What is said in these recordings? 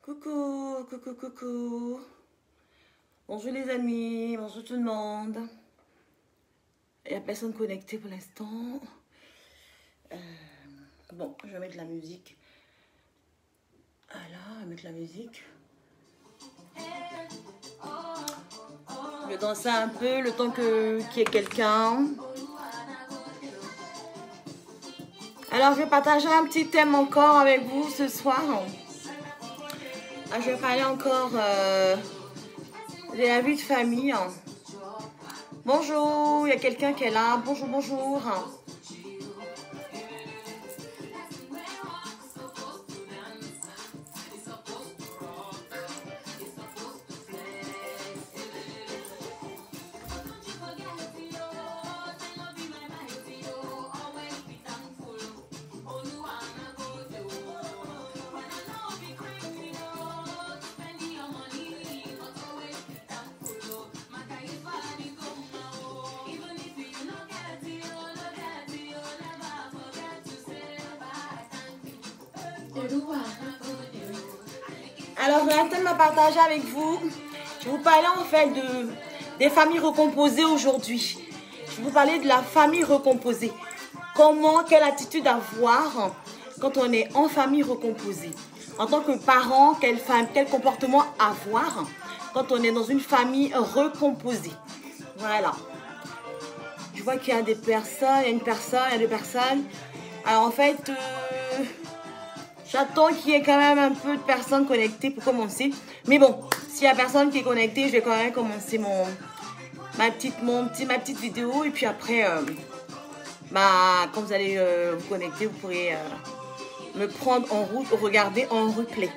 Coucou, coucou, coucou. Bonjour les amis, bonjour tout le monde. Il n'y a personne connecté pour l'instant. Bon, je vais mettre la musique. Voilà, je vais mettre la musique. Je vais danser un peu le temps qu'il y ait quelqu'un. Alors, je vais partager un petit thème encore avec vous ce soir. Je vais parler encore de la vie de famille. Bonjour, il y a quelqu'un qui est là. Bonjour, bonjour. Alors, j'ai un thème à partager avec vous. Je vais vous parler en fait des familles recomposées aujourd'hui. Je vais vous parler de la famille recomposée. Comment, quelle attitude avoir quand on est en famille recomposée. En tant que parent, quel comportement avoir quand on est dans une famille recomposée. Voilà. Je vois qu'il y a des personnes, il y a une personne, il y a deux personnes. Alors en fait... j'attends qu'il y ait quand même un peu de personnes connectées pour commencer. Mais bon, s'il n'y a personne qui est connecté, je vais quand même commencer ma petite vidéo. Et puis après, quand vous allez vous connecter, vous pourrez me prendre en route ou regarder en replay.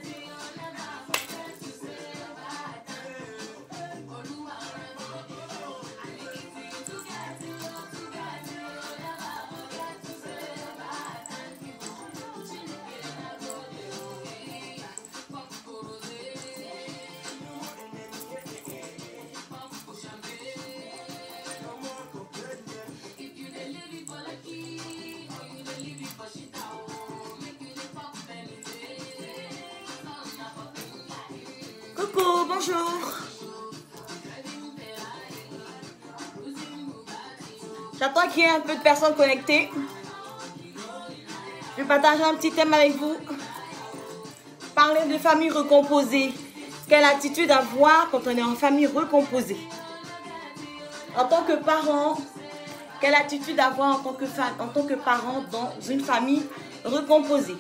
Coucou, bonjour. J'attends qu'il y ait un peu de personnes connectées. Je vais partager un petit thème avec vous. Parler de famille recomposée. Quelle attitude avoir quand on est en famille recomposée? En tant que parent, quelle attitude avoir en tant que parent dans une famille recomposée?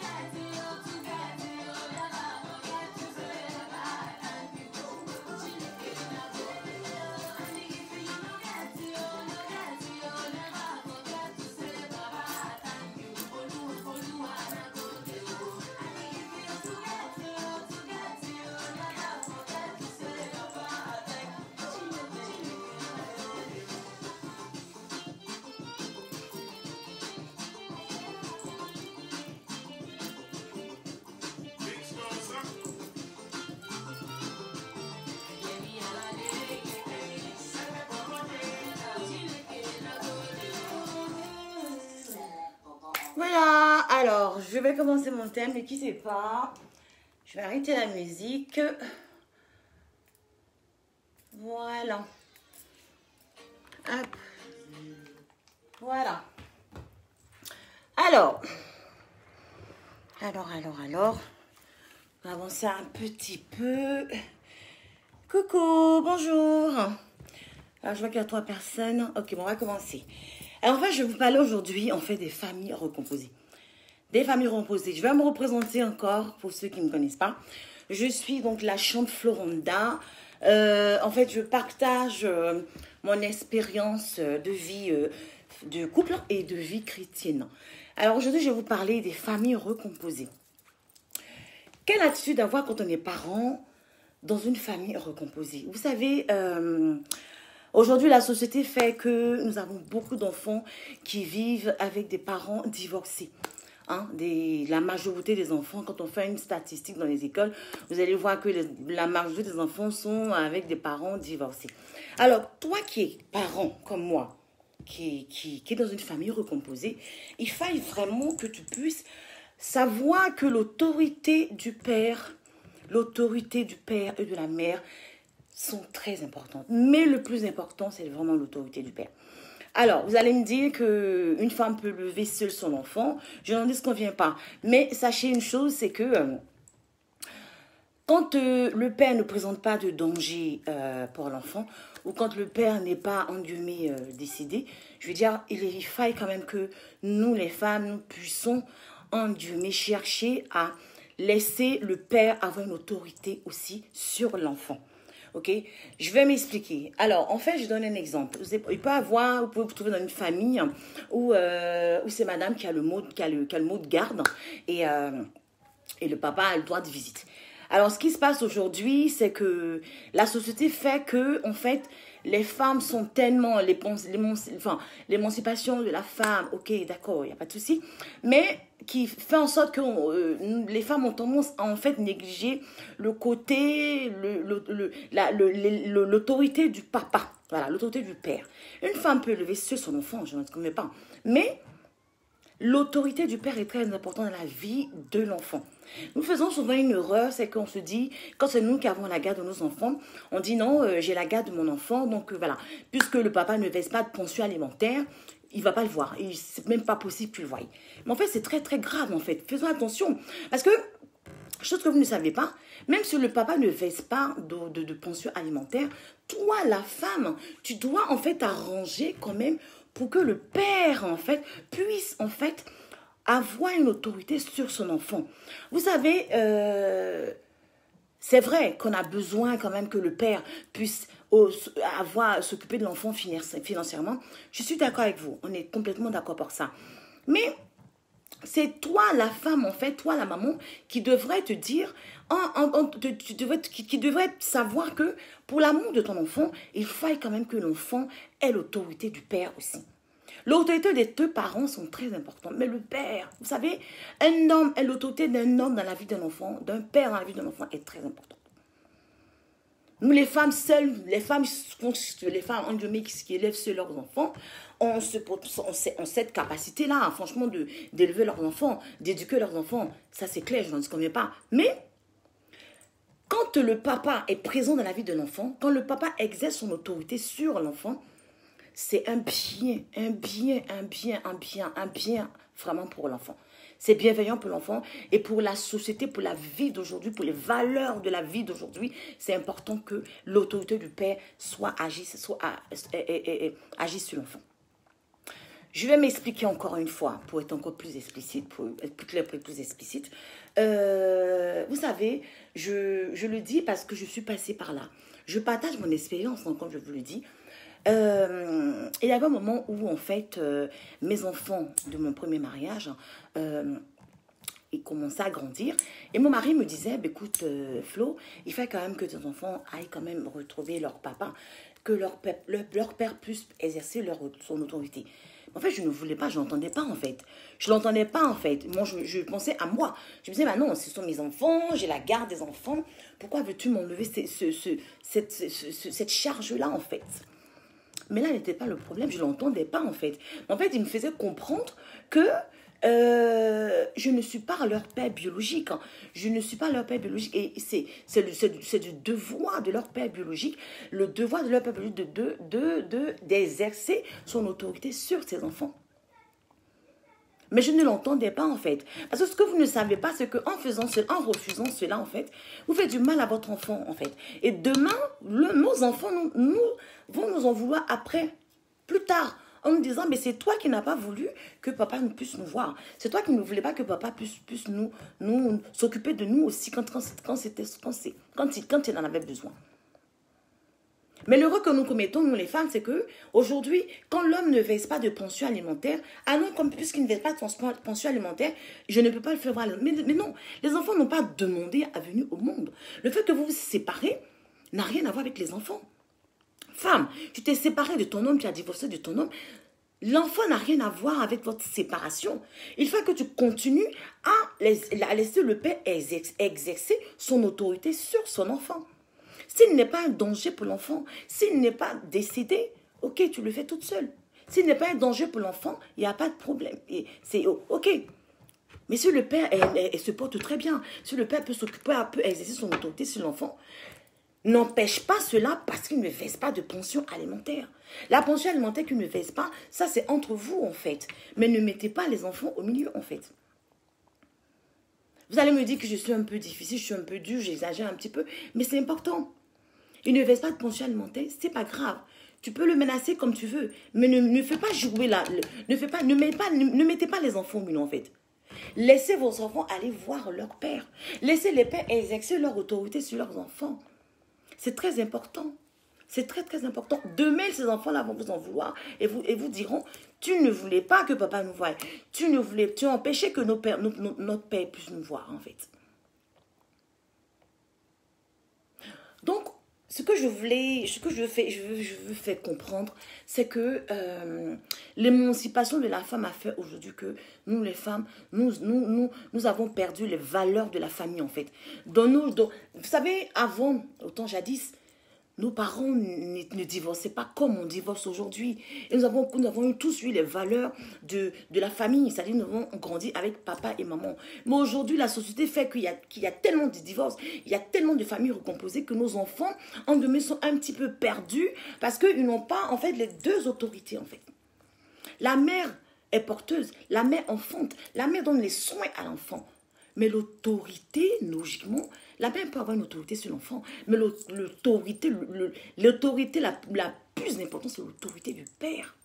Voilà, alors je vais commencer mon thème, ne quittez pas. Je vais arrêter la musique. Voilà. Hop. Voilà. Alors. On va avancer un petit peu. Coucou, bonjour. Alors, je vois qu'il y a 3 personnes. Ok, bon, on va commencer. Alors, en fait, je vais vous parler aujourd'hui, en fait, des familles recomposées. Des familles recomposées. Je vais me représenter encore, pour ceux qui ne me connaissent pas. Je suis donc la Chante Floronda. En fait, je partage mon expérience de vie de couple et de vie chrétienne. Alors, aujourd'hui, je vais vous parler des familles recomposées. Quelle attitude avoir quand on est parent dans une famille recomposée? Vous savez... aujourd'hui, la société fait que nous avons beaucoup d'enfants qui vivent avec des parents divorcés. La majorité des enfants, quand on fait une statistique dans les écoles, vous allez voir que la majorité des enfants sont avec des parents divorcés. Alors, toi qui es parent comme moi, qui est dans une famille recomposée, il faille vraiment que tu puisses savoir que l'autorité du père, l'autorité du père et de la mère sont très importantes. Mais le plus important, c'est vraiment l'autorité du père. Alors, vous allez me dire qu'une femme peut lever seule son enfant. Je n'en dis ce qu'on vient pas. Mais sachez une chose, c'est que quand le père ne présente pas de danger pour l'enfant, ou quand le père n'est pas, en guillemets, décédé, je veux dire, il faille quand même que nous, les femmes, nous puissions, en guillemets, chercher à laisser le père avoir une autorité aussi sur l'enfant. Ok, je vais m'expliquer. Alors, en fait, je donne un exemple. Il peut avoir, vous pouvez vous trouver dans une famille où c'est madame qui a le mot de garde et le papa a le droit de visite. Alors, ce qui se passe aujourd'hui, c'est que la société fait que, en fait, les femmes sont tellement l'émancipation de la femme, ok, d'accord, il n'y a pas de souci, mais qui fait en sorte que les femmes ont tendance à en fait négliger le côté, l'autorité du papa, voilà, l'autorité du père. Une femme peut élever seule son enfant, je ne connais pas, mais l'autorité du père est très importante dans la vie de l'enfant. Nous faisons souvent une erreur, c'est qu'on se dit, quand c'est nous qui avons la garde de nos enfants, on dit non, j'ai la garde de mon enfant, donc voilà. Puisque le papa ne verse pas de pension alimentaire, il ne va pas le voir. C'est même pas possible qu'il le voie. Mais en fait, c'est très très grave en fait. Faisons attention. Parce que, chose que vous ne savez pas, même si le papa ne verse pas de pension alimentaire, toi, la femme, tu dois en fait arranger quand même pour que le père, en fait, puisse, en fait, avoir une autorité sur son enfant. Vous savez, c'est vrai qu'on a besoin quand même que le père puisse s'occuper de l'enfant financièrement. Je suis d'accord avec vous. On est complètement d'accord pour ça. Mais c'est toi, la femme, en fait, toi, la maman, qui devrait te dire, qui devrait savoir que pour l'amour de ton enfant, il faille quand même que l'enfant ait l'autorité du père aussi. L'autorité des deux parents sont très importantes. Mais le père, vous savez, un homme, l'autorité d'un homme dans la vie d'un enfant, d'un père dans la vie d'un enfant est très importante. Nous, les femmes seules, les femmes en guillemets qui élèvent seuls leurs enfants, ont cette capacité-là, hein, franchement, d'élever leurs enfants, d'éduquer leurs enfants. Ça, c'est clair, je n'en connais pas. Mais quand le papa est présent dans la vie de l'enfant, quand le papa exerce son autorité sur l'enfant, c'est un bien vraiment pour l'enfant. C'est bienveillant pour l'enfant et pour la société, pour la vie d'aujourd'hui, pour les valeurs de la vie d'aujourd'hui. C'est important que l'autorité du père agisse sur l'enfant. Je vais m'expliquer encore une fois pour être encore plus explicite, pour être plus clair, plus explicite. Vous savez, je le dis parce que je suis passée par là. Je partage mon expérience, comme je vous le dis. Il y avait un moment où, en fait, mes enfants de mon premier mariage, ils commençaient à grandir. Et mon mari me disait, bah, écoute, Flo, il faut quand même que tes enfants aillent quand même retrouver leur papa, que leur père puisse exercer son autorité. En fait, je ne voulais pas, je n'entendais pas, en fait. Je ne l'entendais pas, en fait. Moi, je pensais à moi. Je me disais, bah non, ce sont mes enfants, j'ai la garde des enfants. Pourquoi veux-tu m'enlever cette charge-là, en fait? Mais là, n'était pas le problème, je ne l'entendais pas en fait. En fait, il me faisait comprendre que je ne suis pas leur père biologique. Hein. Je ne suis pas leur père biologique. Et c'est du devoir de leur père biologique, le devoir de leur père biologique d'exercer son autorité sur ses enfants. Mais je ne l'entendais pas en fait. Parce que ce que vous ne savez pas, c'est qu'en refusant cela en fait, vous faites du mal à votre enfant en fait. Et demain, nos enfants vont nous en vouloir après, plus tard, en nous disant, mais c'est toi qui n'as pas voulu que papa puisse nous voir. C'est toi qui ne voulais pas que papa puisse nous s'occuper de nous aussi quand il en avait besoin. Mais l'erreur que nous commettons, nous les femmes, c'est que aujourd'hui, quand l'homme ne verse pas de pension alimentaire, puisqu'il ne verse pas de pension alimentaire, je ne peux pas le faire voir. Mais non, les enfants n'ont pas demandé à venir au monde. Le fait que vous vous séparez n'a rien à voir avec les enfants. Femme, tu t'es séparée de ton homme, tu as divorcé de ton homme. L'enfant n'a rien à voir avec votre séparation. Il faut que tu continues à laisser le père exercer son autorité sur son enfant. S'il n'est pas un danger pour l'enfant, s'il n'est pas décédé, ok, tu le fais toute seule. S'il n'est pas un danger pour l'enfant, il n'y a pas de problème. C'est ok. Mais si le père elle se porte très bien, si le père peut s'occuper, peut exercer son autorité sur l'enfant, n'empêche pas cela parce qu'il ne verse pas de pension alimentaire. La pension alimentaire qu'il ne verse pas, ça c'est entre vous en fait. Mais ne mettez pas les enfants au milieu en fait. Vous allez me dire que je suis un peu difficile, je suis un peu dure, j'exagère un petit peu, mais c'est important. Il ne verse pas de pension alimentaire, c'est pas grave. Tu peux le menacer comme tu veux, mais ne fais pas jouer là, ne mettez pas les enfants au milieu en fait. Laissez vos enfants aller voir leur père. Laissez les pères exercer leur autorité sur leurs enfants. C'est très important. C'est très, très important. Demain, ces enfants-là vont vous en vouloir et vous diront, tu ne voulais pas que papa nous voie. Tu as empêché que notre père puisse nous voir, en fait. Donc, ce que je veux faire comprendre, c'est que l'émancipation de la femme a fait aujourd'hui que nous, les femmes, nous avons perdu les valeurs de la famille, en fait. Vous savez, avant, au temps jadis, nos parents ne divorçaient pas comme on divorce aujourd'hui. Et nous avons tous eu les valeurs de la famille. C'est-à-dire nous avons grandi avec papa et maman. Mais aujourd'hui, la société fait qu'il y a tellement de divorces, il y a tellement de familles recomposées que nos enfants, en demeure, sont un petit peu perdus parce qu'ils n'ont pas, en fait, les deux autorités, en fait. La mère est porteuse, la mère enfante, la mère donne les soins à l'enfant. Mais l'autorité, logiquement, la mère peut avoir une autorité sur l'enfant, mais l'autorité la plus importante, c'est l'autorité du père.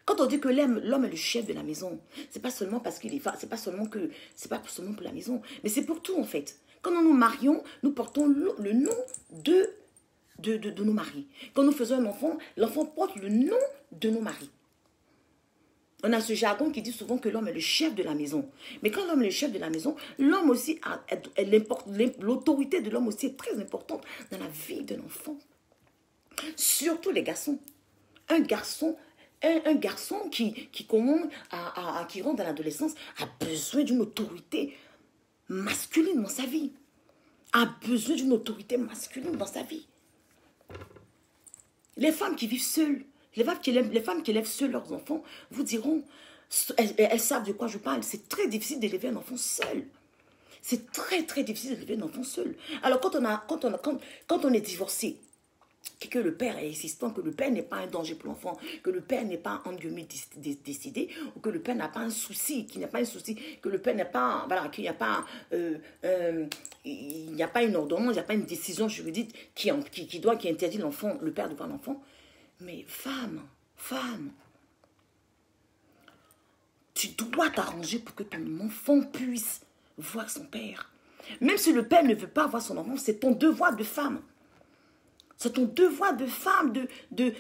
Quand on dit que l'homme est le chef de la maison, c'est pas seulement parce qu'il est, c'est pas seulement pour la maison, mais c'est pour tout en fait. Quand nous nous marions, nous portons le nom de nos maris. Quand nous faisons un enfant, l'enfant porte le nom de nos maris. On a ce jargon qui dit souvent que l'homme est le chef de la maison. Mais quand l'homme est le chef de la maison, l'homme aussi, l'autorité de l'homme aussi est très importante dans la vie de l'enfant. Surtout les garçons. Un garçon qui rentre dans l'adolescence a besoin d'une autorité masculine dans sa vie. A besoin d'une autorité masculine dans sa vie. Les femmes qui vivent seules, les femmes qui élèvent seules leurs enfants vous diront, elles savent de quoi je parle, c'est très difficile d'élever un enfant seul. C'est très, très difficile d'élever un enfant seul. Alors, quand on est divorcé, que le père est insistant, que le père n'est pas un danger pour l'enfant, que le père n'est pas, entre guillemets, décidé, ou que le père n'a pas un souci, que le père n'est pas, voilà, qu'il n'y a pas, il n'y a pas une ordonnance, il n'y a pas une décision juridique qui interdit l'enfant, le père de voir l'enfant. Mais femme, tu dois t'arranger pour que ton enfant puisse voir son père. Même si le père ne veut pas voir son enfant, c'est ton devoir de femme. C'est ton devoir de femme de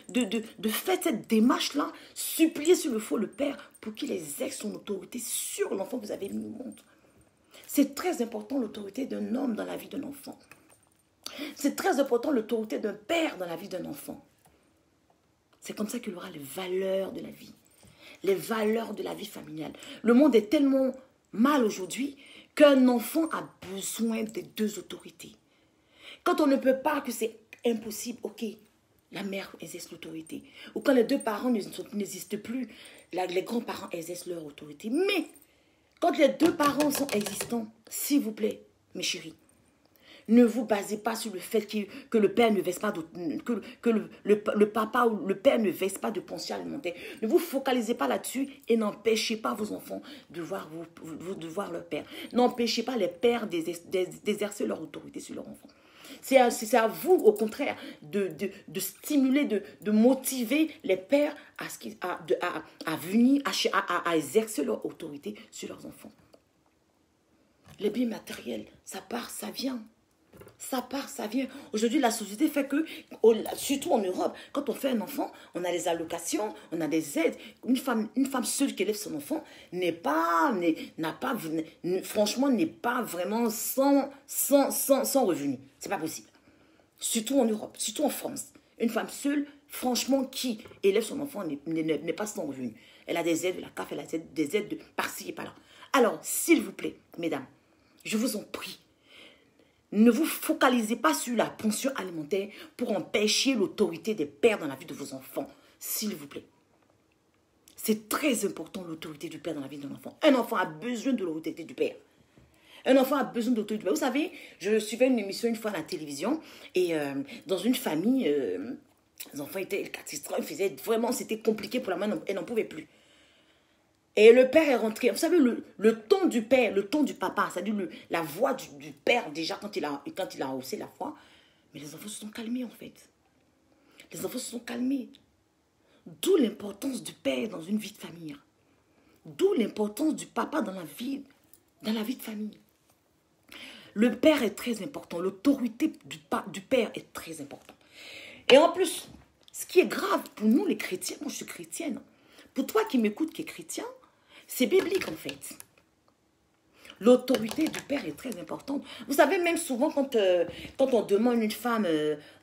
faire cette démarche-là, supplier sur le faux le père pour qu'il exerce son autorité sur l'enfant que vous avez mis au monde. C'est très important l'autorité d'un homme dans la vie d'un enfant. C'est très important l'autorité d'un père dans la vie d'un enfant. C'est comme ça qu'il aura les valeurs de la vie. Les valeurs de la vie familiale. Le monde est tellement mal aujourd'hui qu'un enfant a besoin des deux autorités. Quand on ne peut pas, que c'est impossible, ok, la mère exerce l'autorité. Ou quand les deux parents n'existent plus, les grands-parents exercent leur autorité. Mais quand les deux parents sont existants, s'il vous plaît, mes chéris, ne vous basez pas sur le fait que le père ne verse pas le papa ou le père ne verse pas de pension alimentaire. Ne vous focalisez pas là-dessus et n'empêchez pas vos enfants de voir leur père. N'empêchez pas les pères d'exercer leur autorité sur leurs enfants. C'est à vous, au contraire, de stimuler, de motiver les pères à venir, à exercer leur autorité sur leurs enfants. Les biens matériels, ça part, ça vient. Ça part, ça vient. Aujourd'hui, la société fait que, surtout en Europe, quand on fait un enfant, on a des allocations, on a des aides. Une femme seule qui élève son enfant franchement, n'est pas vraiment sans revenu. C'est pas possible. Surtout en Europe, surtout en France. Une femme seule, franchement, qui élève son enfant n'est pas sans revenu. Elle a des aides de la CAF, elle a des aides de par-ci et par-là. Alors, s'il vous plaît, mesdames, je vous en prie, ne vous focalisez pas sur la pension alimentaire pour empêcher l'autorité des pères dans la vie de vos enfants. S'il vous plaît. C'est très important l'autorité du père dans la vie d'un enfant. Un enfant a besoin de l'autorité du père. Un enfant a besoin d'autorité du père. Vous savez, je suivais une émission une fois à la télévision et dans une famille, les enfants étaient catastrophes, vraiment, c'était compliqué pour la main, elle n'en pouvait plus. Et le père est rentré. Vous savez, le ton du père, le ton du papa, c'est-à-dire la voix du père déjà quand il a haussé la voix. Mais les enfants se sont calmés en fait. Les enfants se sont calmés. D'où l'importance du père dans une vie de famille. D'où l'importance du papa dans la vie de famille. Le père est très important. L'autorité du père est très importante. Et en plus, ce qui est grave pour nous les chrétiens, moi je suis chrétienne. Pour toi qui m'écoutes qui est chrétien, c'est biblique en fait. L'autorité du père est très importante. Vous savez, même souvent, quand on demande une femme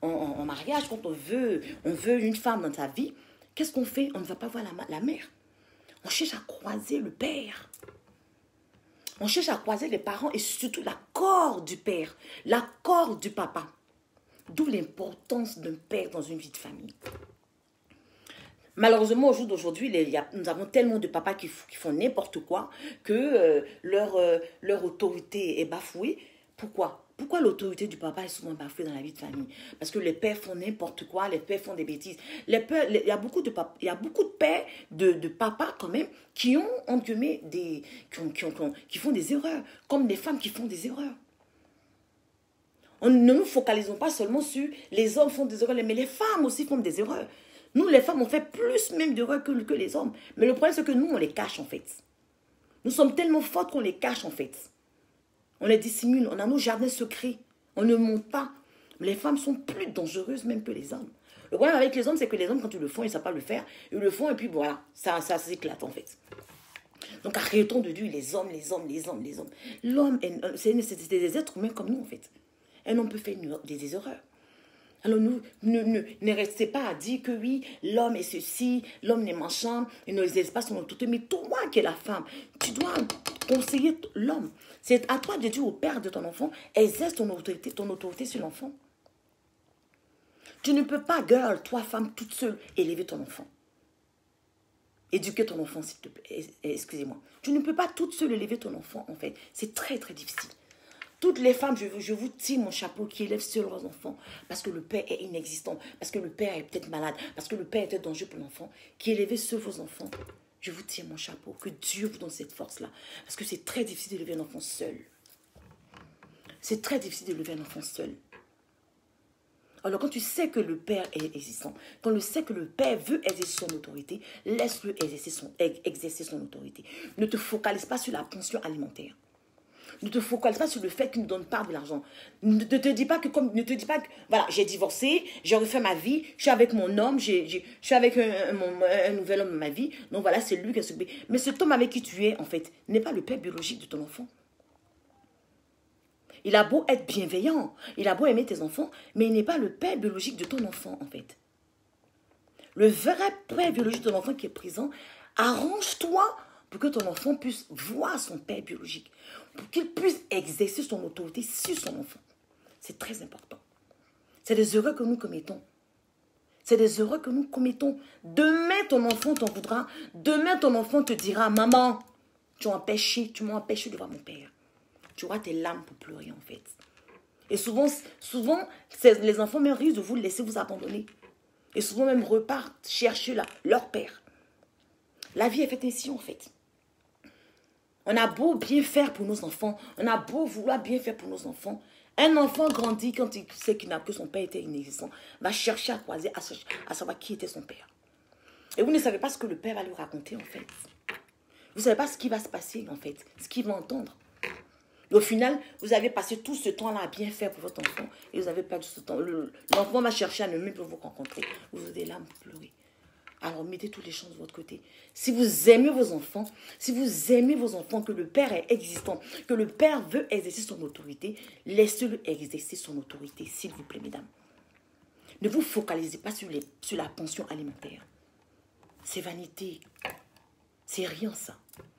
en mariage, quand on veut une femme dans sa vie, qu'est-ce qu'on fait? On ne va pas voir la mère. On cherche à croiser le père. On cherche à croiser les parents et surtout l'accord du père, l'accord du papa. D'où l'importance d'un père dans une vie de famille. Malheureusement, au jour d'aujourd'hui, nous avons tellement de papas qui font n'importe quoi que leur autorité est bafouée. Pourquoi? Pourquoi l'autorité du papa est souvent bafouée dans la vie de famille? Parce que les pères font n'importe quoi, les pères font des bêtises. Il y a beaucoup de pères, de papas quand même, qui ont, entre guillemets, qui font des erreurs, comme des femmes qui font des erreurs. Ne nous focalisons pas seulement sur les hommes font des erreurs, mais les femmes aussi font des erreurs. Nous, les femmes, on fait plus même d'erreurs que les hommes. Mais le problème, c'est que nous, on les cache, en fait. Nous sommes tellement fortes qu'on les cache, en fait. On les dissimule. On a nos jardins secrets. On ne monte pas. Mais les femmes sont plus dangereuses même que les hommes. Le problème avec les hommes, c'est que les hommes, quand ils le font, ils ne savent pas le faire. Ils le font et puis voilà, ça s'éclate, en fait. Donc, arrêtons de dire les hommes. L'homme, c'est des êtres humains comme nous, en fait. Un homme peut faire des erreurs. Alors, ne restez pas à dire que oui, l'homme est ceci, l'homme est machin, il n'exerce pas son autorité. Mais toi qui es la femme, tu dois conseiller l'homme. C'est à toi de dire au père de ton enfant, exerce ton autorité sur l'enfant. Tu ne peux pas, girl, toi femme, toute seule, élever ton enfant. Éduquer ton enfant, s'il te plaît. Excusez-moi. Tu ne peux pas toute seule élever ton enfant, en fait. C'est très, très difficile. Toutes les femmes, je vous tire mon chapeau qui élèvent seuls leurs enfants parce que le père est inexistant, parce que le père est peut-être malade, parce que le père est peut-être dangereux pour l'enfant, qui élèvent seuls vos enfants. Je vous tire mon chapeau, que Dieu vous donne cette force-là. Parce que c'est très difficile d'élever un enfant seul. C'est très difficile d'élever un enfant seul. Alors quand tu sais que le père est existant, quand tu sais que le père veut exercer son autorité, laisse-le exercer son autorité. Ne te focalise pas sur la pension alimentaire. Ne te focalise pas sur le fait qu'il ne donne pas de l'argent. Ne te dis pas que, voilà, j'ai divorcé, j'ai refait ma vie, je suis avec mon homme, je suis avec un nouvel homme dans ma vie. Donc voilà, c'est lui qui est s'occupe. Mais cet homme avec qui tu es, en fait, n'est pas le père biologique de ton enfant. Il a beau être bienveillant, il a beau aimer tes enfants, mais il n'est pas le père biologique de ton enfant, en fait. Le vrai père biologique de ton enfant qui est présent, arrange-toi pour que ton enfant puisse voir son père biologique, pour qu'il puisse exercer son autorité sur son enfant. C'est très important. C'est des erreurs que nous commettons. C'est des erreurs que nous commettons. Demain, ton enfant t'en voudra. Demain, ton enfant te dira, maman, tu m'as empêché de voir mon père. Tu auras tes larmes pour pleurer, en fait. Et souvent les enfants même risquent de vous laisser vous abandonner. Et souvent même repartent chercher leur père. La vie est faite ainsi, en fait. On a beau bien faire pour nos enfants, on a beau vouloir bien faire pour nos enfants. Un enfant grandit quand il sait que son père était inexistant, va chercher à croiser, à savoir qui était son père. Et vous ne savez pas ce que le père va lui raconter, en fait. Vous ne savez pas ce qui va se passer, en fait, ce qu'il va entendre. Et au final, vous avez passé tout ce temps-là à bien faire pour votre enfant et vous avez perdu ce temps. L'enfant va chercher à ne même plus vous rencontrer. Vous avez des larmes pour pleurer. Alors, mettez toutes les chances de votre côté. Si vous aimez vos enfants, que le père est existant, que le père veut exercer son autorité, laissez-le exercer son autorité, s'il vous plaît, mesdames. Ne vous focalisez pas sur la pension alimentaire. C'est vanité. C'est rien, ça.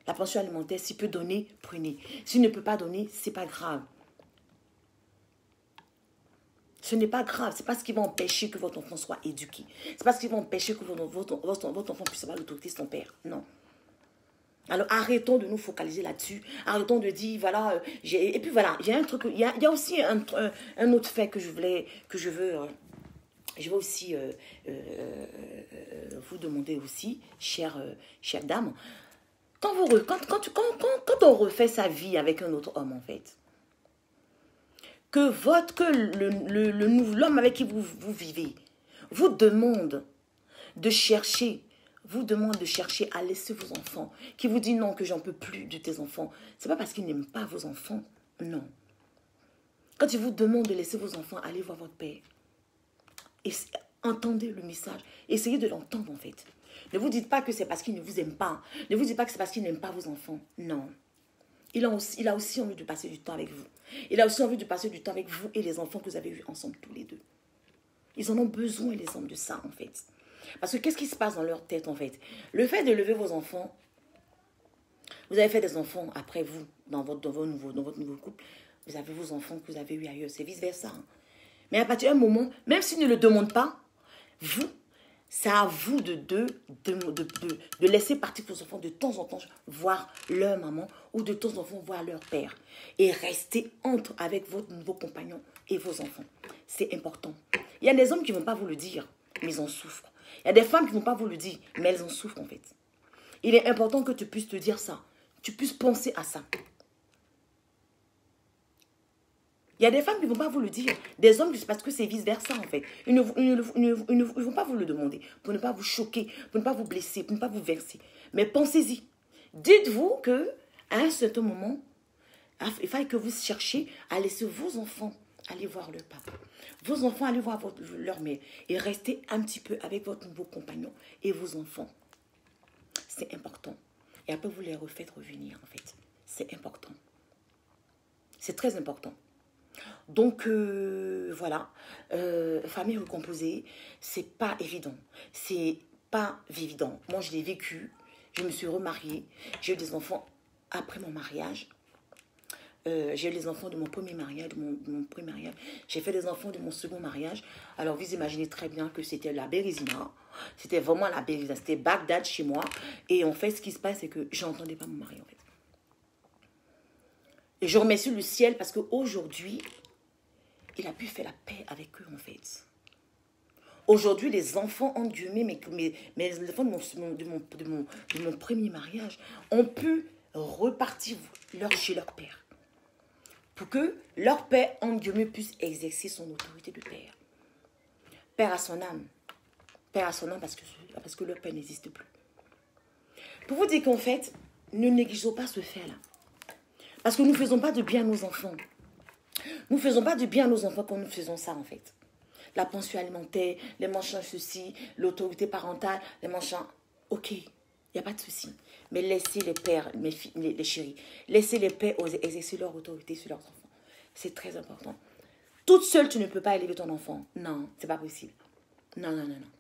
La pension alimentaire, s'il peut donner, prenez. S'il ne peut pas donner, c'est pas grave. Ce n'est pas grave. Ce n'est pas ce qui va empêcher que votre enfant soit éduqué. Ce n'est pas ce qui va empêcher que votre enfant puisse avoir l'autorité de son père. Non. Alors, arrêtons de nous focaliser là-dessus. Arrêtons de dire, voilà, et puis voilà, il y a un truc, il y a aussi un autre fait que je veux aussi vous demander aussi, chère dame. Quand on refait sa vie avec un autre homme, en fait, que l'homme avec qui vous vivez vous demande de chercher à laisser vos enfants, qui vous dit non, que j'en peux plus de tes enfants, c'est pas parce qu'il n'aime pas vos enfants, non. Quand il vous demande de laisser vos enfants aller voir votre père, et entendez le message, essayez de l'entendre en fait. Ne vous dites pas que c'est parce qu'il ne vous aime pas, ne vous dites pas que c'est parce qu'il n'aime pas vos enfants, non. Il a aussi envie de passer du temps avec vous. Il a aussi envie de passer du temps avec vous et les enfants que vous avez eus ensemble tous les deux. Ils en ont besoin, les hommes, de ça en fait. Parce que qu'est-ce qui se passe dans leur tête en fait? Le fait de lever vos enfants, vous avez fait des enfants après vous, dans votre nouveau couple, vous avez vos enfants que vous avez eus ailleurs, c'est vice-versa. Hein. Mais à partir d'un moment, même s'ils ne le demandent pas, vous, c'est à vous de laisser partir vos enfants de temps en temps voir leur maman ou de temps en temps voir leur père. Et rester avec votre nouveau compagnon et vos enfants. C'est important. Il y a des hommes qui ne vont pas vous le dire, mais ils en souffrent. Il y a des femmes qui ne vont pas vous le dire, mais elles en souffrent en fait. Il est important que tu puisses te dire ça. Tu puisses penser à ça. Il y a des femmes qui ne vont pas vous le dire. Des hommes, parce que c'est vice-versa en fait. Ils ne vont pas vous le demander. Pour ne pas vous choquer, pour ne pas vous blesser, pour ne pas vous verser. Mais pensez-y. Dites-vous qu'à un certain moment, il faille que vous cherchiez à laisser vos enfants aller voir leur papa. Vos enfants aller voir leur mère. Et rester un petit peu avec votre nouveau compagnon et vos enfants. C'est important. Et après, vous les refaites revenir en fait. C'est important. C'est très important. Donc, voilà, famille recomposée, c'est pas évident. C'est pas évident. Moi, je l'ai vécu. Je me suis remariée. J'ai eu des enfants après mon mariage. J'ai eu les enfants de mon premier mariage, de mon premier mariage. J'ai fait des enfants de mon second mariage. Alors, vous imaginez très bien que c'était la Bérésina. C'était vraiment la Bérésina. C'était Bagdad chez moi. Et en fait, ce qui se passe, c'est que je n'entendais pas mon mari, en fait. Et je remercie le ciel parce qu'aujourd'hui, il a pu faire la paix avec eux, en fait. Aujourd'hui, les enfants, entre guillemets, mais les enfants de mon premier mariage ont pu repartir chez leur père. Pour que leur père, entre guillemets, puisse exercer son autorité de père. Père à son âme. Père à son âme parce que leur père n'existe plus. Pour vous dire qu'en fait, ne négligeons pas ce fait-là. Parce que nous ne faisons pas de bien à nos enfants. Nous ne faisons pas de bien à nos enfants quand nous faisons ça, en fait. La pension alimentaire, les machins ceci, l'autorité parentale, les machins... Ok, il n'y a pas de souci. Mais laissez les pères, les chéris, laissez les pères exercer leur autorité sur leurs enfants. C'est très important. Toute seule, tu ne peux pas élever ton enfant. Non, c'est pas possible. Non, non, non, non.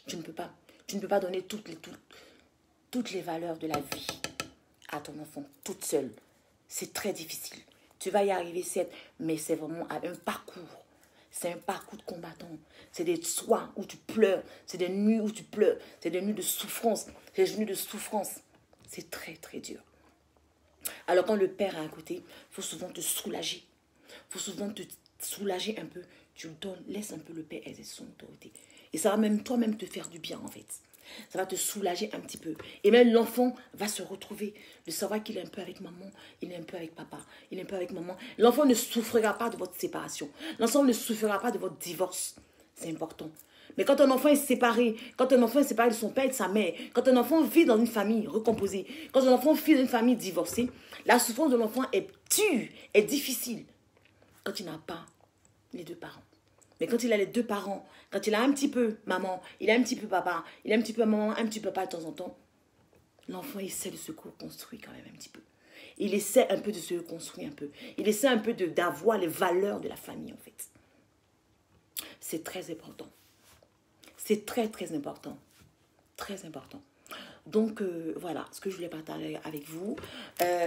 Tu ne peux pas. Tu ne peux pas donner toutes les valeurs de la vie à ton enfant, toute seule. C'est très difficile. Tu vas y arriver, certes, mais c'est vraiment un parcours. C'est un parcours de combattant. C'est des soirs où tu pleures. C'est des nuits où tu pleures. C'est des nuits de souffrance. C'est des nuits de souffrance. C'est très, très dur. Alors, quand le père est à côté, il faut souvent te soulager. Il faut souvent te soulager un peu. Tu le donnes, laisse un peu le père exercer son autorité. Et ça va même toi-même te faire du bien, en fait. Ça va te soulager un petit peu. Et même l'enfant va se retrouver. De savoir qu'il est un peu avec maman, il est un peu avec papa, il est un peu avec maman. L'enfant ne souffrira pas de votre séparation. L'enfant ne souffrira pas de votre divorce. C'est important. Mais quand un enfant est séparé, de son père et de sa mère, quand un enfant vit dans une famille recomposée, quand un enfant vit dans une famille divorcée, la souffrance de l'enfant est dure, est difficile. Quand il n'a pas les deux parents. Mais quand il a les deux parents, quand il a un petit peu maman, il a un petit peu papa, il a un petit peu maman, un petit peu papa de temps en temps, l'enfant essaie de se construire quand même un petit peu. Il essaie un peu de se construire un peu. Il essaie un peu d'avoir les valeurs de la famille en fait. C'est très important. C'est très très important. Très important. Donc voilà ce que je voulais partager avec vous.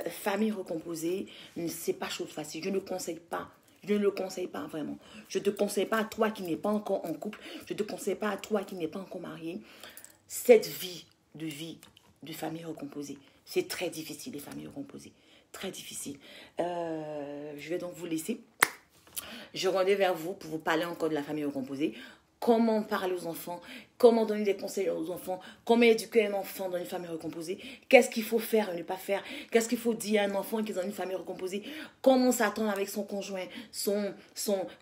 Famille recomposée, c'est pas chose facile. Je ne conseille pas Je ne le conseille pas vraiment. Je ne te conseille pas à toi qui n'es pas encore en couple. Je ne te conseille pas à toi qui n'es pas encore marié. Cette vie de famille recomposée. C'est très difficile, les familles recomposées. Très difficile. Je vais donc vous laisser. Je reviens vers vous pour vous parler encore de la famille recomposée. Comment parler aux enfants, comment donner des conseils aux enfants, comment éduquer un enfant dans une famille recomposée, qu'est-ce qu'il faut faire et ne pas faire, qu'est-ce qu'il faut dire à un enfant qui est dans une famille recomposée, comment s'attendre avec son conjoint,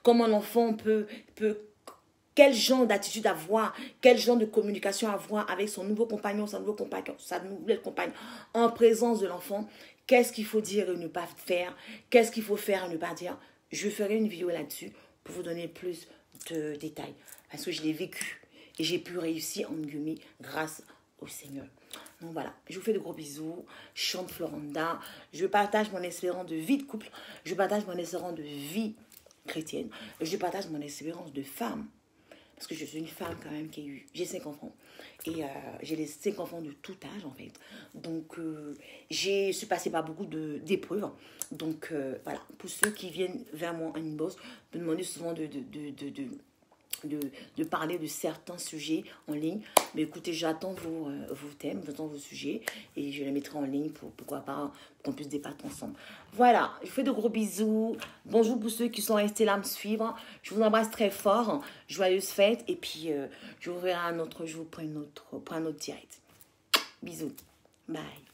comment l'enfant peut quel genre d'attitude avoir, quel genre de communication avoir avec son nouveau compagnon, sa nouvelle compagne en présence de l'enfant, qu'est-ce qu'il faut dire et ne pas faire, qu'est-ce qu'il faut faire et ne pas dire. Je ferai une vidéo là-dessus pour vous donner plus de détails. Parce que je l'ai vécu et j'ai pu réussir en guillemets grâce au Seigneur. Donc voilà, je vous fais de gros bisous. Je chante Floranda. Je partage mon espérance de vie de couple. Je partage mon espérance de vie chrétienne. Je partage mon espérance de femme. Parce que je suis une femme quand même j'ai 5 enfants. Et j'ai les 5 enfants de tout âge en fait. Donc je suis passée par beaucoup d'épreuves. Donc voilà, pour ceux qui viennent vers moi en inbox, me demander souvent de parler de certains sujets en ligne. Mais écoutez, j'attends vos thèmes, j'attends vos sujets et je les mettrai en ligne pour pourquoi pas qu'on puisse débattre ensemble. Voilà, je vous fais de gros bisous. Bonjour pour ceux qui sont restés là à me suivre. Je vous embrasse très fort. Joyeuses fêtes et puis je vous verrai un autre jour pour un autre direct. Bisous. Bye.